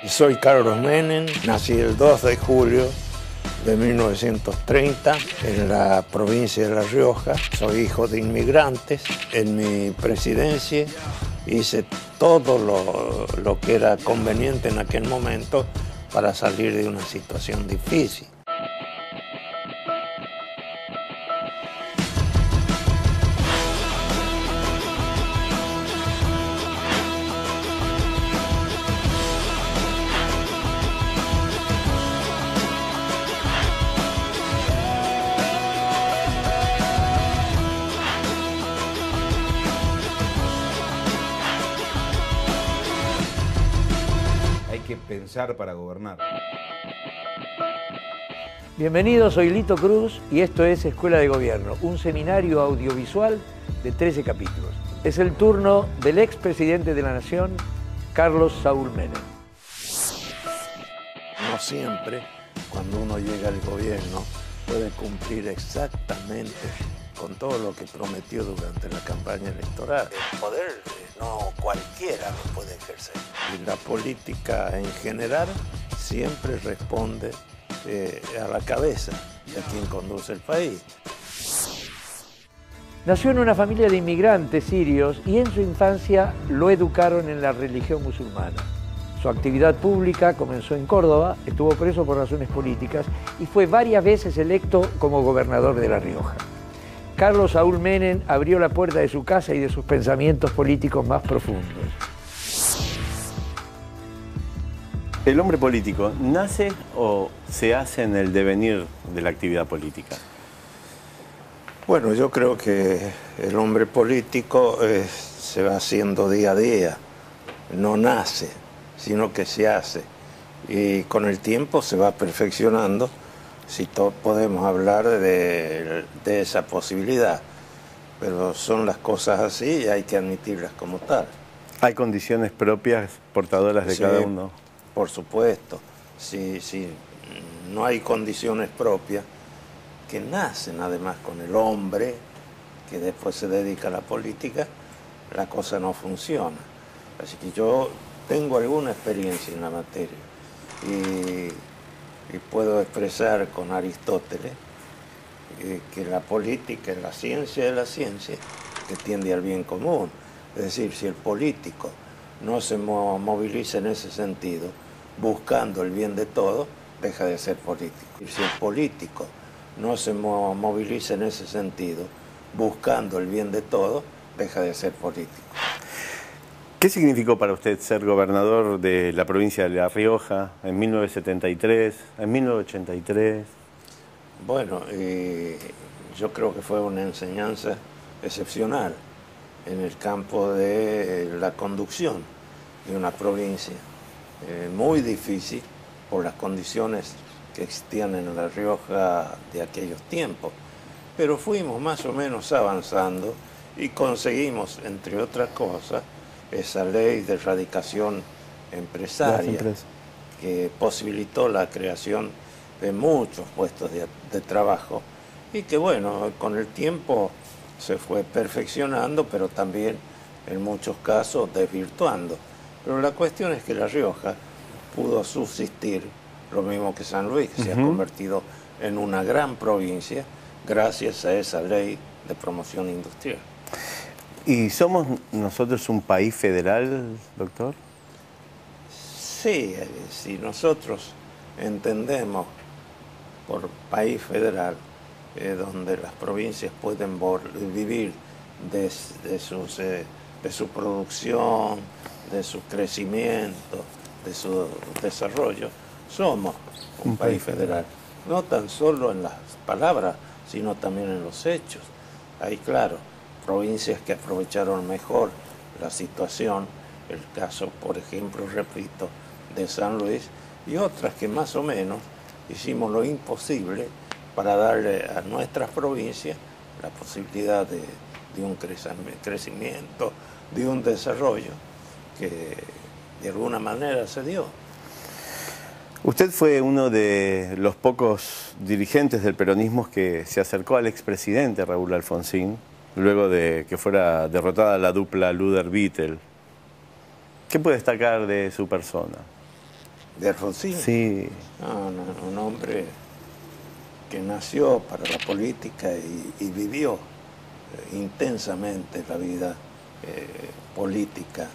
Soy Carlos Menem, nací el 2 de julio de 1930 en la provincia de La Rioja. Soy hijo de inmigrantes. En mi presidencia hice todo lo que era conveniente en aquel momento para salir de una situación difícil. Pensar para gobernar. Bienvenidos, soy Lito Cruz y esto es Escuela de Gobierno, un seminario audiovisual de 13 capítulos. Es el turno del expresidente de la Nación, Carlos Saúl Menem. No siempre, cuando uno llega al gobierno, puede cumplir exactamente con todo lo que prometió durante la campaña electoral. El poder no cualquiera lo puede ejercer. Y la política en general siempre responde a la cabeza de quien conduce el país. Nació en una familia de inmigrantes sirios y en su infancia lo educaron en la religión musulmana. Su actividad pública comenzó en Córdoba, estuvo preso por razones políticas y fue varias veces electo como gobernador de La Rioja. Carlos Saúl Menem abrió la puerta de su casa y de sus pensamientos políticos más profundos. ¿El hombre político nace o se hace en el devenir de la actividad política? Bueno, yo creo que el hombre político se va haciendo día a día, no nace, sino que se hace. Y con el tiempo se va perfeccionando, si podemos hablar de esa posibilidad. Pero son las cosas así y hay que admitirlas como tal. ¿Hay condiciones propias portadoras de cada uno? Por supuesto. Si no hay condiciones propias que nacen además con el hombre, que después se dedica a la política, la cosa no funciona. Así que yo tengo alguna experiencia en la materia y puedo expresar con Aristóteles que la política es la ciencia de la ciencia que tiende al bien común. Es decir, si el político no se moviliza en ese sentido, buscando el bien de todos, deja de ser político. Si el político no se moviliza en ese sentido, buscando el bien de todos, deja de ser político. ¿Qué significó para usted ser gobernador de la provincia de La Rioja en 1973, en 1983? Bueno, yo creo que fue una enseñanza excepcional en el campo de la conducción de una provincia. Muy difícil por las condiciones que existían en La Rioja de aquellos tiempos. Pero fuimos más o menos avanzando y conseguimos, entre otras cosas, esa ley de erradicación empresaria que posibilitó la creación de muchos puestos de trabajo y que, bueno, con el tiempo se fue perfeccionando, pero también en muchos casos desvirtuando. Pero la cuestión es que La Rioja pudo subsistir, lo mismo que San Luis, que se ha convertido en una gran provincia gracias a esa ley de promoción industrial. ¿Y somos nosotros un país federal, doctor? Sí, si nosotros entendemos por país federal, donde las provincias pueden vivir de su producción, de su crecimiento, de su desarrollo, somos un país federal. No tan solo en las palabras, sino también en los hechos. Ahí, claro, provincias que aprovecharon mejor la situación, el caso, por ejemplo, repito, de San Luis, y otras que más o menos hicimos lo imposible para darle a nuestras provincias la posibilidad de un crecimiento, de un desarrollo que de alguna manera se dio. Usted fue uno de los pocos dirigentes del peronismo que se acercó al expresidente Raúl Alfonsín, luego de que fuera derrotada la dupla Luder-Bittel. ¿Qué puede destacar de su persona? ¿De Alfonsín? Sí. No, un hombre que nació para la política y vivió intensamente la vida política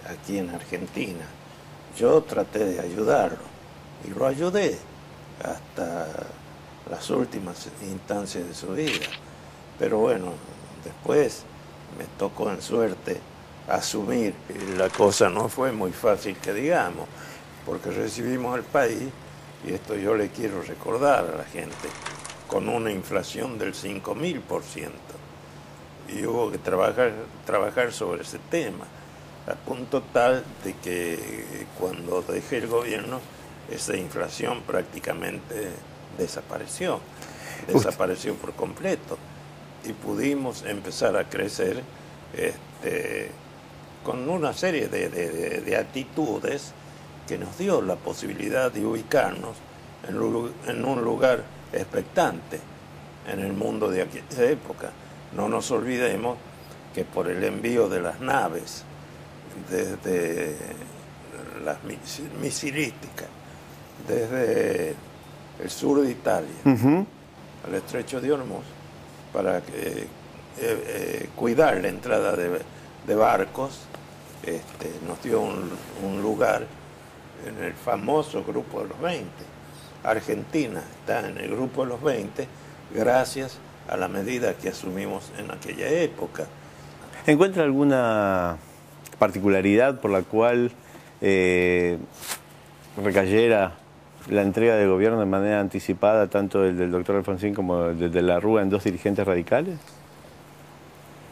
aquí en Argentina. Yo traté de ayudarlo y lo ayudé hasta las últimas instancias de su vida. Pero bueno, después me tocó en suerte asumir. Y la cosa no fue muy fácil que digamos, porque recibimos el país, y esto yo le quiero recordar a la gente, con una inflación del 5.000%. Y hubo que trabajar sobre ese tema, a punto tal de que cuando dejé el gobierno, esa inflación prácticamente desapareció por completo. Y pudimos empezar a crecer con una serie de actitudes que nos dio la posibilidad de ubicarnos en un lugar expectante en el mundo de aquella época. No nos olvidemos que por el envío de las naves desde las misilísticas, desde el sur de Italia al estrecho de Hormuz, para cuidar la entrada de barcos, nos dio un lugar en el famoso Grupo de los 20. Argentina está en el Grupo de los 20 gracias a la medida que asumimos en aquella época. ¿Encuentra alguna particularidad por la cual recayera la entrega del gobierno de manera anticipada, tanto el del doctor Alfonsín como el de la Rúa, en dos dirigentes radicales?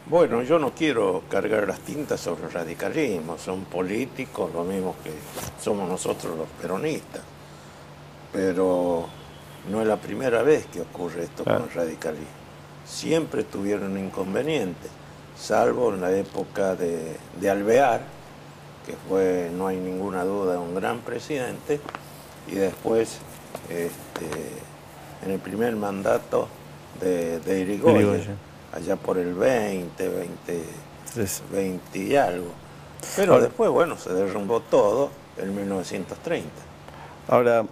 Bueno, yo no quiero cargar las tintas sobre el radicalismo, son políticos, lo mismo que somos nosotros los peronistas, pero no es la primera vez que ocurre esto con el radicalismo. Siempre tuvieron inconvenientes, salvo en la época de Alvear, que fue, no hay ninguna duda, un gran presidente, y después en el primer mandato de Irigoyen, allá por el 20 y algo. Pero ahora, después, bueno, se derrumbó todo en 1930. Ahora,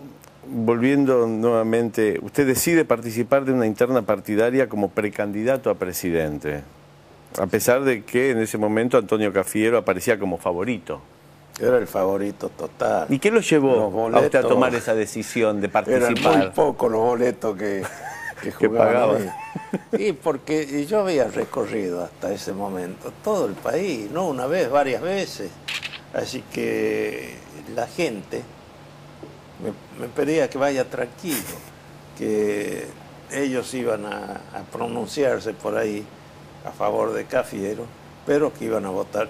volviendo nuevamente, usted decide participar de una interna partidaria como precandidato a presidente, a pesar de que en ese momento Antonio Cafiero aparecía como favorito. Era el favorito total. ¿Y qué lo llevó a usted a tomar esa decisión de participar? Eran muy pocos los boletos que jugaban. Y porque yo había recorrido hasta ese momento todo el país, no una vez, varias veces. Así que la gente me pedía que vaya tranquilo, que ellos iban a pronunciarse por ahí a favor de Cafiero, pero que iban a votar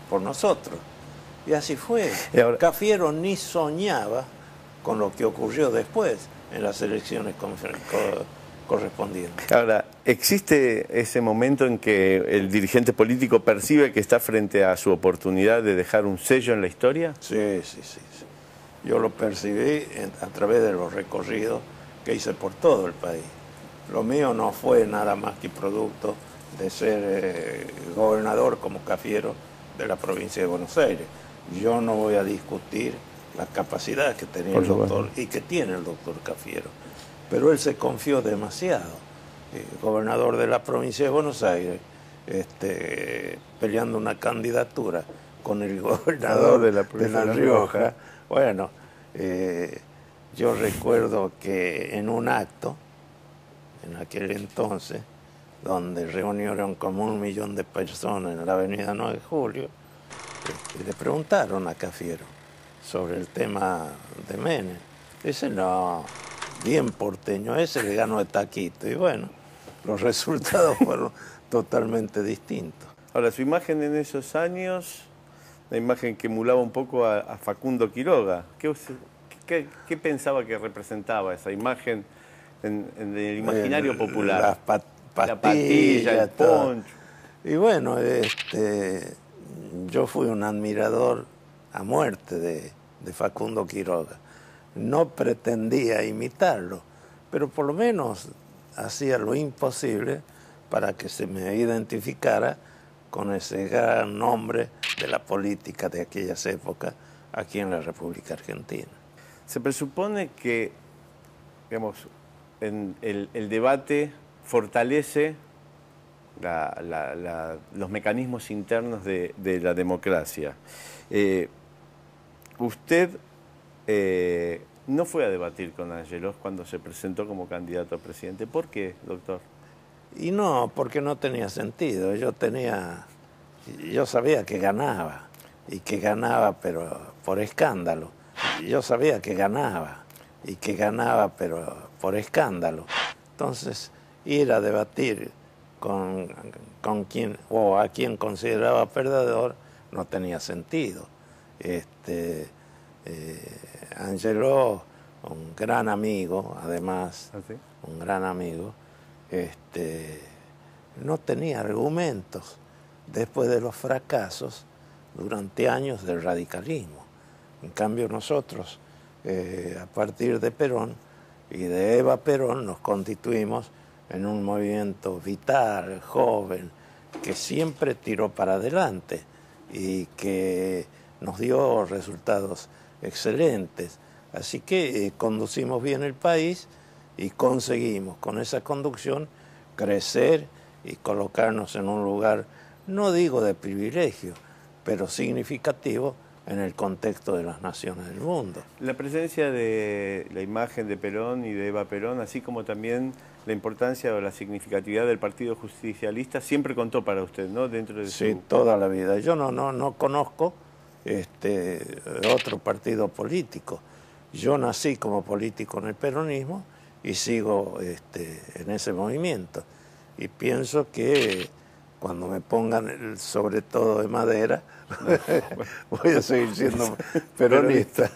por nosotros. Y así fue. Ahora, Cafiero ni soñaba con lo que ocurrió después en las elecciones correspondientes. Ahora, ¿existe ese momento en que el dirigente político percibe que está frente a su oportunidad de dejar un sello en la historia? Sí. Yo lo percibí a través de los recorridos que hice por todo el país. Lo mío no fue nada más que producto de ser gobernador como Cafiero de la provincia de Buenos Aires. Yo no voy a discutir la capacidad que tenía el doctor y que tiene el doctor Cafiero, pero él se confió demasiado. Gobernador de la provincia de Buenos Aires, peleando una candidatura con el gobernador de La Rioja. Bueno, yo recuerdo que en un acto, en aquel entonces, donde reunieron como 1 millón de personas en la avenida 9 de Julio, le preguntaron a Cafiero sobre el tema de Menem. Dice, no, bien porteño, ese le ganó de taquito. Y bueno, los resultados fueron totalmente distintos. Ahora, su imagen en esos años, la imagen que emulaba un poco a Facundo Quiroga. ¿Qué pensaba que representaba esa imagen en el imaginario popular? La patilla, el poncho. Y bueno, yo fui un admirador a muerte de Facundo Quiroga. No pretendía imitarlo, pero por lo menos hacía lo imposible para que se me identificara con ese gran nombre de la política de aquellas épocas, aquí en la República Argentina. Se presupone que, digamos, el debate fortalece los mecanismos internos de la democracia. Usted no fue a debatir con Angelós cuando se presentó como candidato a presidente. ¿Por qué, doctor? Y no, porque no tenía sentido. Yo sabía que ganaba, y que ganaba, pero por escándalo. Yo sabía que ganaba, y que ganaba, pero por escándalo. Entonces, ir a debatir con quien, o a quien consideraba perdedor, no tenía sentido. Angelós, un gran amigo, además, ¿Ah, sí? un gran amigo, no tenía argumentos después de los fracasos durante años del radicalismo. En cambio nosotros, a partir de Perón y de Eva Perón, nos constituimos en un movimiento vital, joven, que siempre tiró para adelante y que nos dio resultados excelentes. Así que conducimos bien el país y conseguimos con esa conducción crecer y colocarnos en un lugar, no digo de privilegio, pero significativo en el contexto de las naciones del mundo. La presencia de la imagen de Perón y de Eva Perón, así como también la importancia o la significatividad del Partido Justicialista, siempre contó para usted, ¿no? Dentro de Sí, su... toda la vida. Yo no conozco otro partido político. Yo nací como político en el peronismo y sigo en ese movimiento. Y pienso que cuando me pongan el sobre todo de madera, voy a seguir siendo peronista.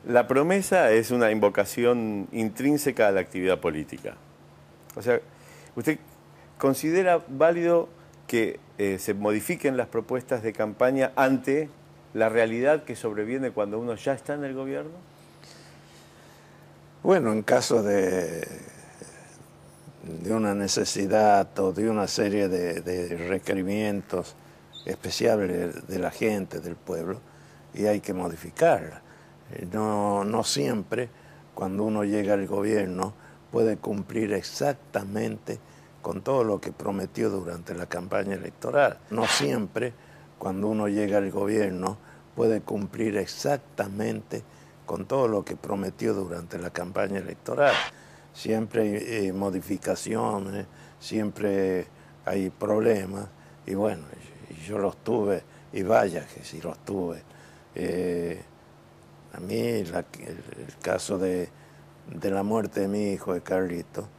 La promesa es una invocación intrínseca a la actividad política. O sea, ¿usted considera válido que se modifiquen las propuestas de campaña ante la realidad que sobreviene cuando uno ya está en el gobierno? Bueno, en caso de una necesidad o de una serie de requerimientos especiales de la gente, del pueblo, y hay que modificarla. No siempre, cuando uno llega al gobierno, puede cumplir exactamente con todo lo que prometió durante la campaña electoral. No siempre, cuando uno llega al gobierno, puede cumplir exactamente con todo lo que prometió durante la campaña electoral. Siempre hay modificaciones, siempre hay problemas, y bueno, yo los tuve, y vaya que sí los tuve. A mí el caso de la muerte de mi hijo, de Carlito,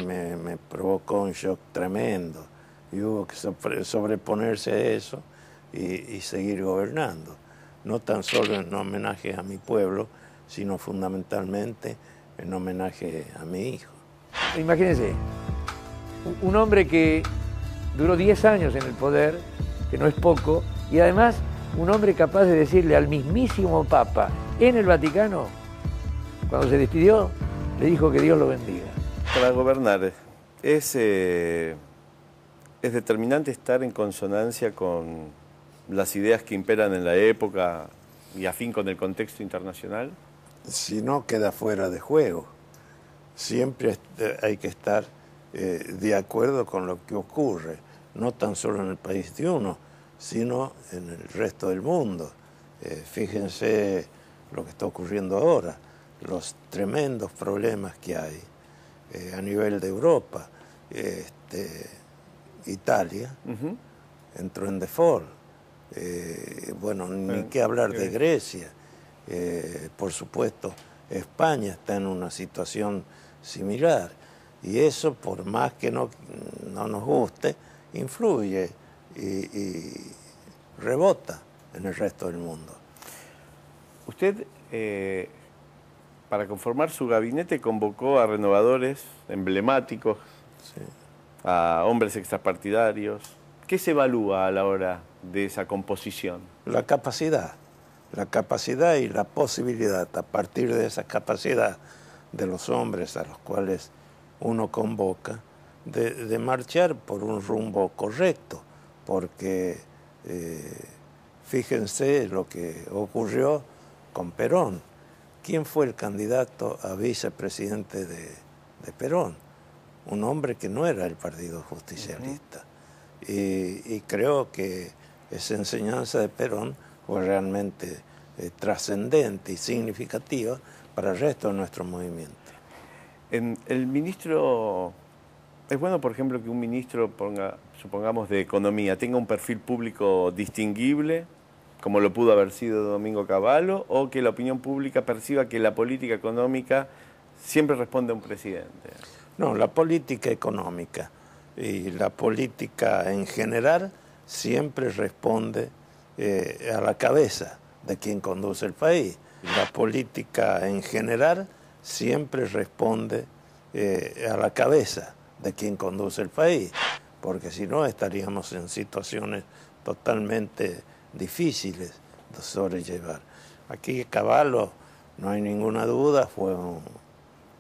me provocó un shock tremendo, y hubo que sobreponerse a eso y seguir gobernando, no tan solo en homenaje a mi pueblo, sino fundamentalmente en homenaje a mi hijo. Imagínense, un hombre que duró 10 años en el poder, que no es poco, y además un hombre capaz de decirle al mismísimo Papa en el Vaticano, cuando se despidió, le dijo que Dios lo bendiga. Para gobernar, ¿es determinante estar en consonancia con las ideas que imperan en la época y afín con el contexto internacional? Si no, queda fuera de juego. Siempre hay que estar de acuerdo con lo que ocurre, no tan solo en el país de uno, sino en el resto del mundo. Fíjense lo que está ocurriendo ahora, los tremendos problemas que hay a nivel de Europa. Italia entró en default. Bueno, ni qué hablar de Grecia. Por supuesto, España está en una situación similar, y eso, por más que no nos guste, influye y rebota en el resto del mundo. Usted, para conformar su gabinete, convocó a renovadores emblemáticos, Sí. a hombres extrapartidarios. ¿Qué se evalúa a la hora de esa composición? La capacidad y la posibilidad, a partir de esa capacidad de los hombres a los cuales uno convoca, de marchar por un rumbo correcto, porque Fíjense lo que ocurrió con Perón. ¿Quién fue el candidato a vicepresidente de Perón? Un hombre que no era del Partido Justicialista. Y creo que esa enseñanza de Perón fue realmente trascendente y significativa para el resto de nuestro movimiento. El ministro, es bueno, por ejemplo, que un ministro supongamos de Economía, tenga un perfil público distinguible, como lo pudo haber sido Domingo Cavallo, o que la opinión pública perciba que la política económica siempre responde a un presidente. No, la política económica y la política en general siempre responde a la cabeza de quien conduce el país. La política en general siempre responde a la cabeza de quien conduce el país, porque si no estaríamos en situaciones totalmente difíciles de sobrellevar. Aquí Cavallo, no hay ninguna duda, fue,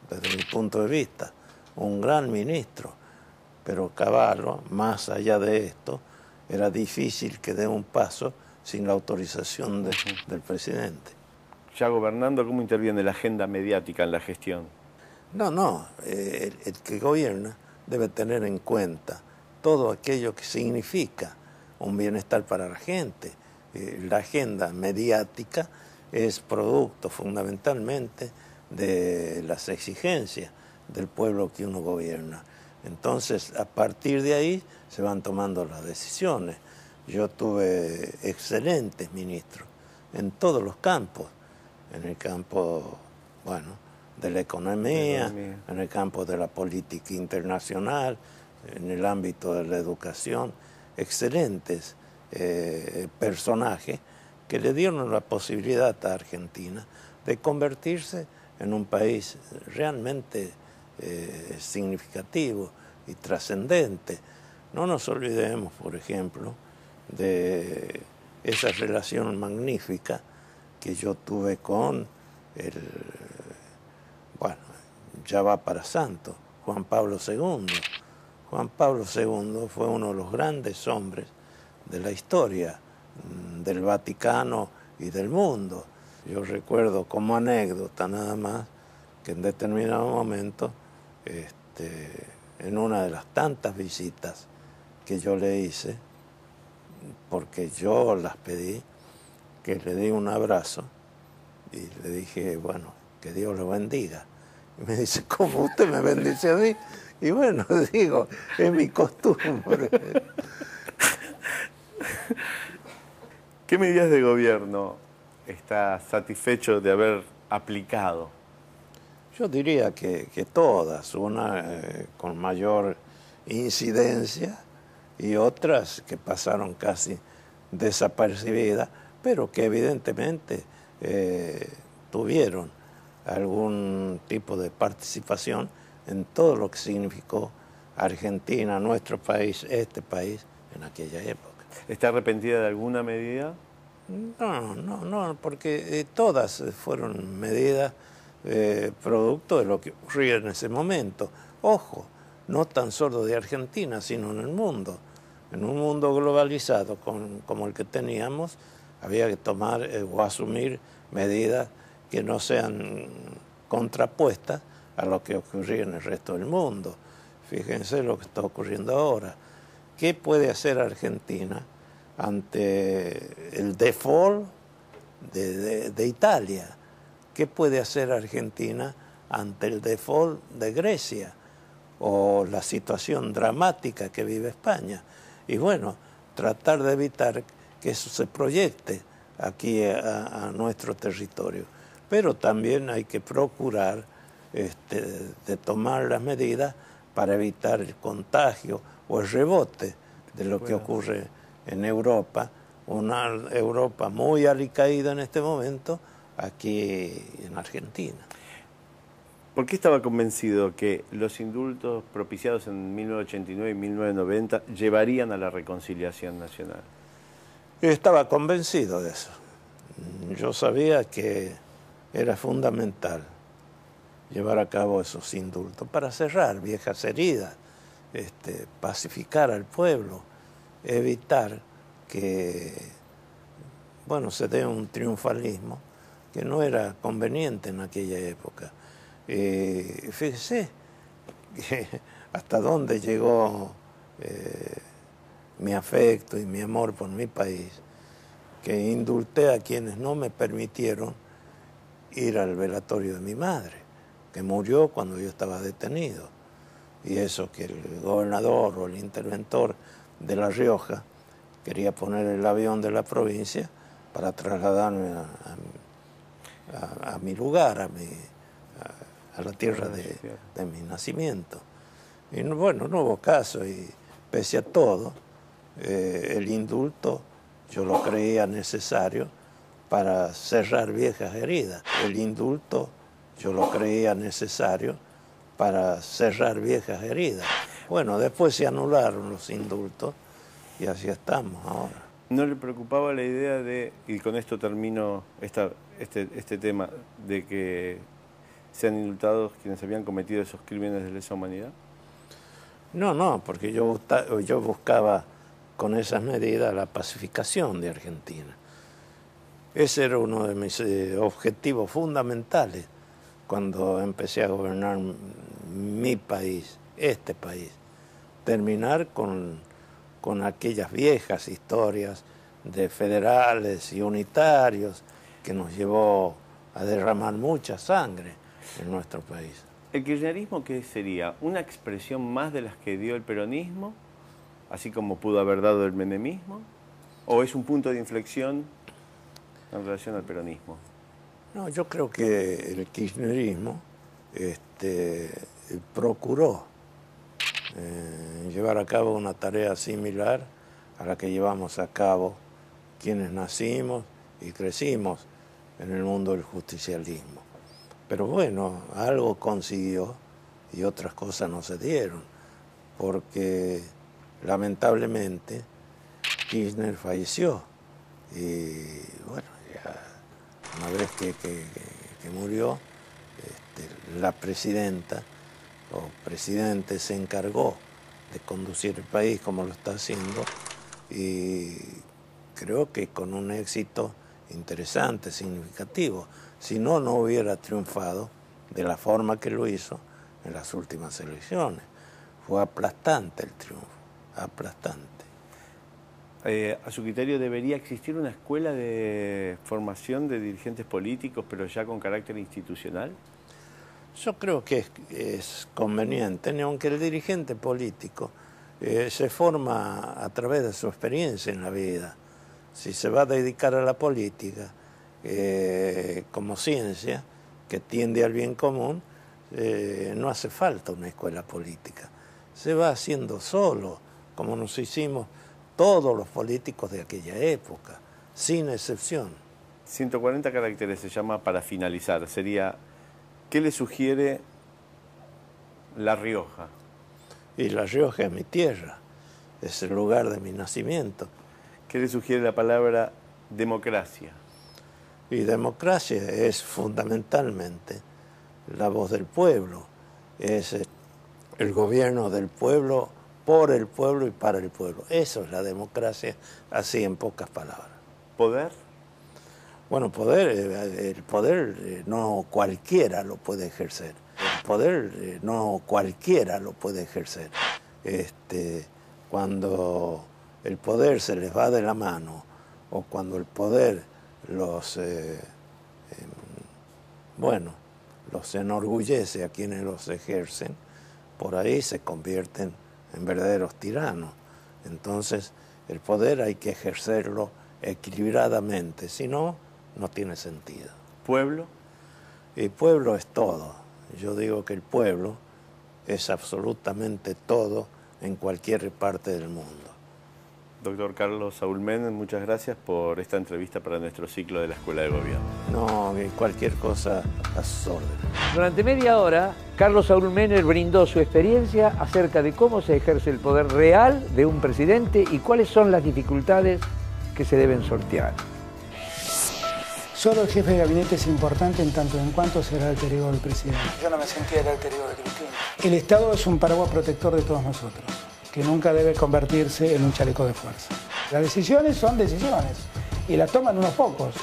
desde mi punto de vista, un gran ministro, pero Cavallo, más allá de esto, era difícil que dé un paso sin la autorización del presidente. Ya gobernando, ¿cómo interviene la agenda mediática en la gestión? No, el que gobierna debe tener en cuenta todo aquello que significa un bienestar para la gente. La agenda mediática es producto fundamentalmente de las exigencias del pueblo que uno gobierna. Entonces, a partir de ahí se van tomando las decisiones. Yo tuve excelentes ministros en todos los campos, en el campo, bueno, de la economía, en el campo de la política internacional, en el ámbito de la educación, excelentes personajes que le dieron la posibilidad a Argentina de convertirse en un país realmente significativo y trascendente. No nos olvidemos, por ejemplo, de esa relación magnífica que yo tuve con bueno, ya va para santo, Juan Pablo II. Juan Pablo II fue uno de los grandes hombres de la historia del Vaticano y del mundo. Yo recuerdo como anécdota nada más que en determinado momento, en una de las tantas visitas que yo le hice, porque yo las pedí, que le di un abrazo y le dije, bueno, que Dios lo bendiga. Y me dice, ¿cómo usted me bendice a mí? Y bueno, digo, es mi costumbre. ¿Qué medidas de gobierno está satisfecho de haber aplicado? Yo diría que todas, una con mayor incidencia y otras que pasaron casi desapercibidas, pero que evidentemente tuvieron algún tipo de participación en todo lo que significó Argentina, nuestro país, este país, en aquella época. ¿Está arrepentida de alguna medida? No, porque todas fueron medidas producto de lo que ocurría en ese momento. Ojo, no tan solo de Argentina, sino en el mundo. En un mundo globalizado como el que teníamos, había que tomar o asumir medidas que no sean contrapuestas a lo que ocurría en el resto del mundo. Fíjense lo que está ocurriendo ahora. ¿Qué puede hacer Argentina ante el default de Italia? ¿Qué puede hacer Argentina ante el default de Grecia? O la situación dramática que vive España. Y bueno, tratar de evitar que eso se proyecte aquí a nuestro territorio. Pero también hay que procurar de tomar las medidas para evitar el contagio o el rebote de lo que ocurre en Europa, una Europa muy alicaída en este momento, aquí en Argentina. ¿Por qué estaba convencido que los indultos propiciados en 1989 y 1990 llevarían a la reconciliación nacional? Yo estaba convencido de eso. Yo sabía que era fundamental llevar a cabo esos indultos para cerrar viejas heridas, pacificar al pueblo, evitar que bueno, se dé un triunfalismo que no era conveniente en aquella época. Fíjese hasta dónde llegó mi afecto y mi amor por mi país, que indulté a quienes no me permitieron ir al velatorio de mi madre, que murió cuando yo estaba detenido. Y eso que el gobernador o el interventor de La Rioja quería poner el avión de la provincia para trasladarme a mi lugar, a la tierra de mi nacimiento. Y bueno, no hubo caso, y pese a todo, el indulto yo lo creía necesario para cerrar viejas heridas. El indulto yo lo creía necesario para cerrar viejas heridas. Bueno, después se anularon los indultos y así estamos ahora. ¿No le preocupaba la idea de, y con esto termino este tema, de que sean indultados quienes habían cometido esos crímenes de lesa humanidad? No, porque yo buscaba con esas medidas la pacificación de Argentina. Ese era uno de mis objetivos fundamentales cuando empecé a gobernar mi país, este país. Terminar con aquellas viejas historias de federales y unitarios que nos llevó a derramar mucha sangre en nuestro país. ¿El kirchnerismo qué sería? ¿Una expresión más de las que dio el peronismo, así como pudo haber dado el menemismo? ¿O es un punto de inflexión en relación al peronismo? No, yo creo que el kirchnerismo procuró llevar a cabo una tarea similar a la que llevamos a cabo quienes nacimos y crecimos en el mundo del justicialismo. Pero bueno, algo consiguió y otras cosas no se dieron, porque lamentablemente Kirchner falleció y bueno, ya una vez que murió, la presidenta o presidente se encargó de conducir el país como lo está haciendo, y creo que con un éxito interesante, significativo. Si no, no hubiera triunfado de la forma que lo hizo en las últimas elecciones. Fue aplastante el triunfo, aplastante. A su criterio, ¿debería existir una escuela de formación de dirigentes políticos, pero ya con carácter institucional? Yo creo que es conveniente, aunque el dirigente político se forma a través de su experiencia en la vida. Si se va a dedicar a la política como ciencia que tiende al bien común, no hace falta una escuela política. Se va haciendo solo, como nos hicimos todos los políticos de aquella época, sin excepción. 140 caracteres se llama para finalizar. Sería, ¿qué le sugiere La Rioja? Y La Rioja es mi tierra, es el lugar de mi nacimiento. ¿Qué le sugiere la palabra democracia? Y democracia es fundamentalmente la voz del pueblo, es el gobierno del pueblo, por el pueblo y para el pueblo. Eso es la democracia, así en pocas palabras. ¿Poder? Bueno, el poder no cualquiera lo puede ejercer. El poder no cualquiera lo puede ejercer. Cuando el poder se les va de la mano, o cuando el poder los enorgullece a quienes los ejercen, por ahí se convierten en verdaderos tiranos. Entonces, el poder hay que ejercerlo equilibradamente, si no, no tiene sentido. ¿Pueblo? El pueblo es todo. Yo digo que el pueblo es absolutamente todo en cualquier parte del mundo. Doctor Carlos Saúl Menem, muchas gracias por esta entrevista para nuestro ciclo de la Escuela de Gobierno. No, cualquier cosa a sus órdenes. Durante media hora, Carlos Saúl Menem brindó su experiencia acerca de cómo se ejerce el poder real de un presidente y cuáles son las dificultades que se deben sortear. Solo el jefe de gabinete es importante en tanto en cuanto será el alter ego del presidente. Yo no me sentía el alter ego de Cristina. El Estado es un paraguas protector de todos nosotros, que nunca debe convertirse en un chaleco de fuerza. Las decisiones son decisiones y la toman unos pocos.